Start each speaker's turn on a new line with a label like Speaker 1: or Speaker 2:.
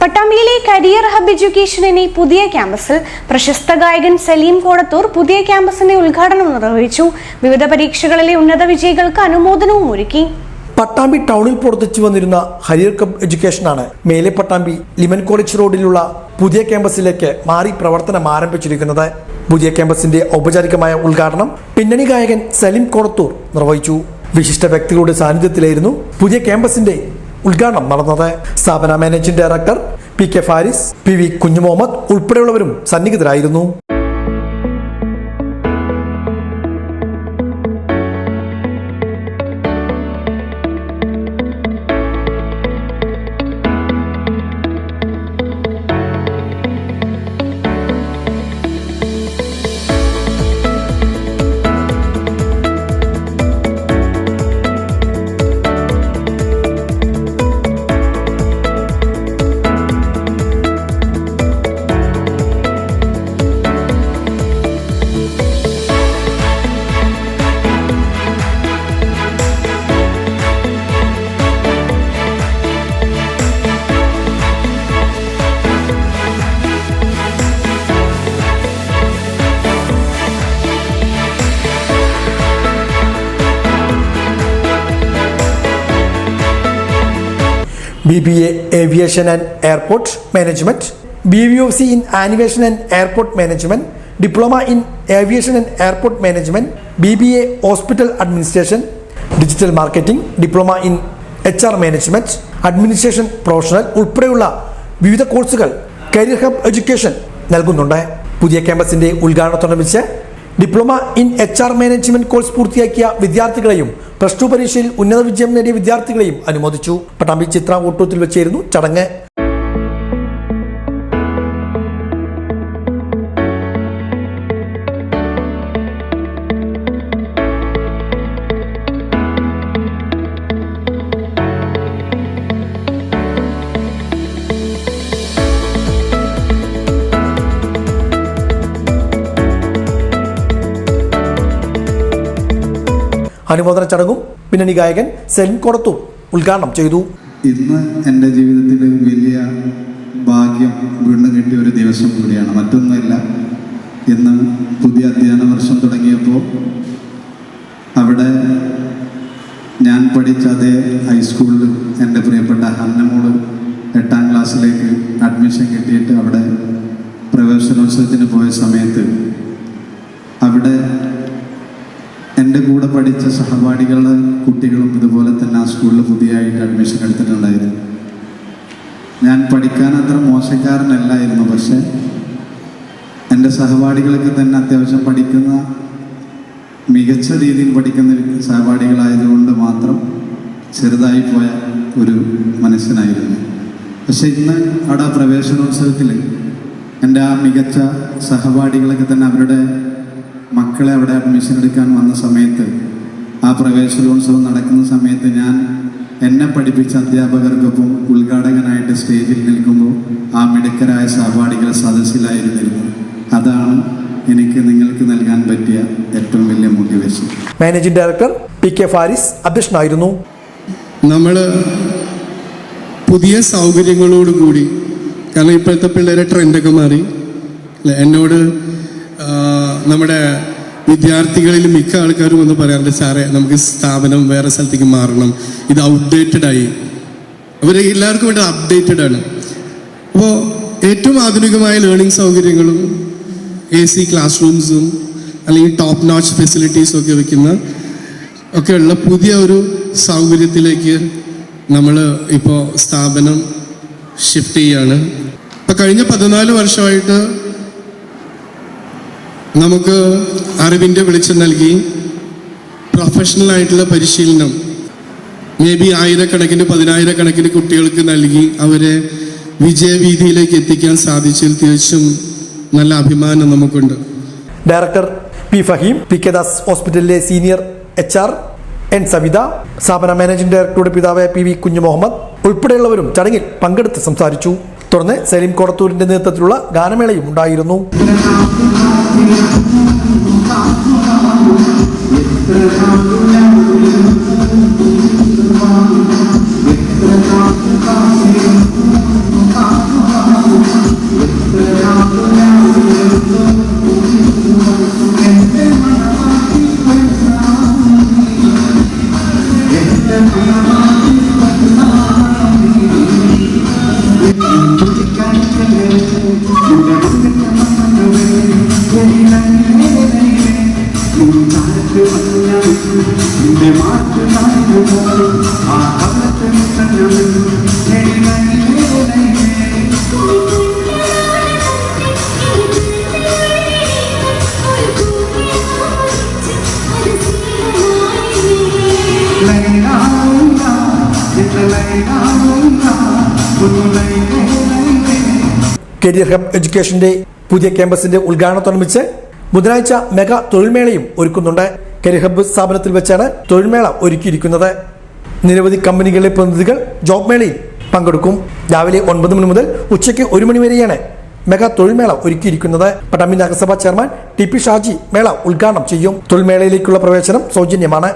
Speaker 1: പട്ടാമ്പിയിലെ career hub എഡ്യൂക്കേഷനിലെ പുതിയ ക്യാമ്പസിൽ പ്രശസ്ത ഗായകൻ സലീം കോടത്തൂർ പുതിയ ക്യാമ്പസിന്റെ ഉദ്ഘാടനം നിർവഹിച്ചു. വിവിധ പരീക്ഷകളിലെ ഉന്നത വിജയികൾക്ക് അനുമോദനവും ഒരുക്കി.
Speaker 2: പട്ടാമ്പി ടൗണിൽ പ്രവർത്തിച്ചു വന്നിരുന്ന കരിയർ ഹബ് എഡ്യൂക്കേഷനാണ് മേലെ പട്ടാമ്പി ലിമൻ കോളേജ് റോഡിലുള്ള പുതിയ ക്യാമ്പസിലേക്ക് മാറി പ്രവർത്തനം ആരംഭിച്ചിരിക്കുന്നത്. പുതിയ ക്യാമ്പസിന്റെ ഔപചാരികമായ ഉദ്ഘാടനം പിന്നണി ഗായകൻ സലീം കോടത്തൂർ നിർവഹിച്ചു. വിശിഷ്ട വ്യക്തികളുടെ സാന്നിധ്യത്തിലായിരുന്നു പുതിയ ക്യാമ്പസിന്റെ ഉദ്ഘാടനം നടന്നത്. സ്ഥാപന managing director PK Faris, PV Kunhumuhammad ഉൾപ്പെടെയുള്ളവരും സന്നിഹിതരായിരുന്നു. BBA Aviation and Airport Management, BVOC in Aviation and Airport Management, Diploma in Aviation and Airport Management, BBA Hospital Administration, Digital Marketing, Diploma in HR Management, Administration Professional ഉൾപ്പെടെയുള്ള വിവിധ കോഴ്സുകൾ career hub education നൽകുന്നുണ്ട്. പുതിയ ക്യാമ്പസിന്റെ ഉദ്ഘാടനത്തോടനുബന്ധിച്ച് diploma in HR management course പൂർത്തിയാക്കിയ വിദ്യാർത്ഥികളെയും plus 2 പരീക്ഷയിൽ ഉന്നത വിജയം നേടിയ വിദ്യാർത്ഥികളെയും അനുമോദിച്ചു. പട്ടാമ്പി ചിത്ര ഓട്ടോത്തിൽ വെച്ചായിരുന്നു ചടങ്ങ്. അനുമോദന ചടങ്ങും പിന്നണി ഗായകൻ സലീം കോടത്തൂർ ഉദ്ഘാടനം ചെയ്തു.
Speaker 3: ഇന്ന് എൻ്റെ ജീവിതത്തിൽ വലിയ ഭാഗ്യം വീണ്ടും കിട്ടിയ ഒരു ദിവസം കൂടിയാണ്. മറ്റൊന്നുമില്ല, ഇന്ന് പുതിയ അധ്യയന വർഷം തുടങ്ങിയപ്പോൾ അവിടെ ഞാൻ പഠിച്ച അതേ ഹൈസ്കൂളിൽ എൻ്റെ പ്രിയപ്പെട്ട ഹന്നമോള് 8ാം ക്ലാസ്സിലേക്ക് അഡ്മിഷൻ കിട്ടിയിട്ട് അവിടെ പ്രവേശനോത്സവത്തിന് പോയ സമയത്ത് അവിടെ എൻ്റെ കൂടെ പഠിച്ച സഹപാഠികളുടെ കുട്ടികളും ഇതുപോലെ തന്നെ ആ സ്കൂളിൽ പുതിയതായിട്ട് അഡ്മിഷൻ എടുത്തിട്ടുണ്ടായിരുന്നു. ഞാൻ പഠിക്കാൻ അത്ര മോശക്കാരനല്ലായിരുന്നു, പക്ഷേ എൻ്റെ സഹപാഠികളൊക്കെ തന്നെ അത്യാവശ്യം പഠിക്കുന്ന മികച്ച രീതിയിൽ പഠിക്കുന്ന സഹപാഠികളായതുകൊണ്ട് മാത്രം ചെറുതായി പോയ ഒരു മനുഷ്യനായിരുന്നു. പക്ഷെ ഇന്ന് അവിടെ പ്രവേശനോത്സവത്തിൽ എൻ്റെ ആ മികച്ച സഹപാഠികളൊക്കെ തന്നെ അവരുടെ മക്കളെ അവിടെ അഡ്മിഷൻ എടുക്കാൻ വന്ന സമയത്ത്, ആ പ്രവേശനോത്സവം നടക്കുന്ന സമയത്ത് ഞാൻ എന്നെ പഠിപ്പിച്ച അധ്യാപകർക്കൊപ്പം ഉദ്ഘാടകനായിട്ട് സ്റ്റേജിൽ നിൽക്കുമ്പോൾ ആ മിടുക്കരായ സഹപാഠികൾ സദസ്സിലായിരുന്നിരുന്നു. അതാണ് എനിക്ക് നിങ്ങൾക്ക് നൽകാൻ പറ്റിയ ഏറ്റവും വലിയ motivation.
Speaker 2: Managing director PK Faris അധ്യക്ഷനായിരുന്നു.
Speaker 4: നമ്മൾ പുതിയ സൗകര്യങ്ങളോടുകൂടി, കാരണം ഇപ്പോഴത്തെ പിള്ളേരെ ട്രെൻഡൊക്കെ മാറി, എന്നോട് നമ്മുടെ വിദ്യാർത്ഥികളിൽ മിക്ക ആൾക്കാരും ഒന്ന് പറയാറുണ്ട്, സാറേ നമുക്ക് സ്ഥാപനം വേറെ സ്ഥലത്തേക്ക് മാറണം, ഇത് ഔട്ട്ഡേറ്റഡായി. അവർ എല്ലാവർക്കും വേണ്ടി അപ്ഡേറ്റഡ് ആണ്. അപ്പോൾ ഏറ്റവും ആധുനികമായ ലേണിംഗ് സൗകര്യങ്ങളും AC ക്ലാസ് റൂംസും അല്ലെങ്കിൽ ടോപ്പ് നോച്ച് ഫെസിലിറ്റീസും ഒക്കെ വയ്ക്കുന്ന ഒക്കെയുള്ള പുതിയ ഒരു സൗകര്യത്തിലേക്ക് നമ്മൾ ഇപ്പോൾ സ്ഥാപനം ഷിഫ്റ്റ് ചെയ്യുകയാണ്. ഇപ്പം കഴിഞ്ഞ 14 വർഷമായിട്ട് നമുക്ക് അറിവിൻ്റെ വെളിച്ചം നൽകി പ്രൊഫഷണൽ ആയിട്ടുള്ള പരിശീലനം മേബി 1000കണക്കിന് 10000കണക്കിന് കുട്ടികൾക്ക് നൽകി അവരെ വിജയവീതിയിലേക്ക് എത്തിക്കാൻ സാധിച്ചതിൽ തികച്ചും നല്ല അഭിമാനം നമുക്കുണ്ട്.
Speaker 2: Director P Faheem, PK Das ഹോസ്പിറ്റലിലെ സീനിയർ HR N സവിത, സ്ഥാപന മാനേജിംഗ് ഡയറക്ടറുടെ പിതാവ് PV കുഞ്ഞുമുഹമ്മദ് ഉൾപ്പെടെയുള്ളവരും ചടങ്ങിൽ പങ്കെടുത്ത് സംസാരിച്ചു. തുടർന്ന് സലീം കോടത്തൂരിന്റെ നേതൃത്വത്തിലുള്ള ഗാനമേളയും ഉണ്ടായിരുന്നു. കരിയർ ഹബ് എഡ്യൂക്കേഷന്റെ പുതിയ ക്യാമ്പസിന്റെ ഉദ്ഘാടനത്തോടനുബന്ധിച്ച് ബുധനാഴ്ച മെഗാ തൊഴിൽമേളയും ഒരുക്കുന്നുണ്ട്. കരിയർ ഹബ്ബ് സ്ഥാപനത്തിൽ വെച്ചാണ് തൊഴിൽമേള ഒരുക്കിയിരിക്കുന്നത്. നിരവധി കമ്പനികളിലെ പ്രതിനിധികൾ ജോബ് മേളയിൽ പങ്കെടുക്കും. രാവിലെ 9 മണി മുതൽ ഉച്ചയ്ക്ക് 1 മണി വരെയാണ് മെഗാ തൊഴിൽമേള ഒരുക്കിയിരിക്കുന്നത്. പട്ടാമ്പി നഗരസഭാ ചെയർമാൻ ടി പി ഷാജി മേള ഉദ്ഘാടനം ചെയ്യും. തൊഴിൽമേളയിലേക്കുള്ള പ്രവേശനം സൗജന്യമാണ്.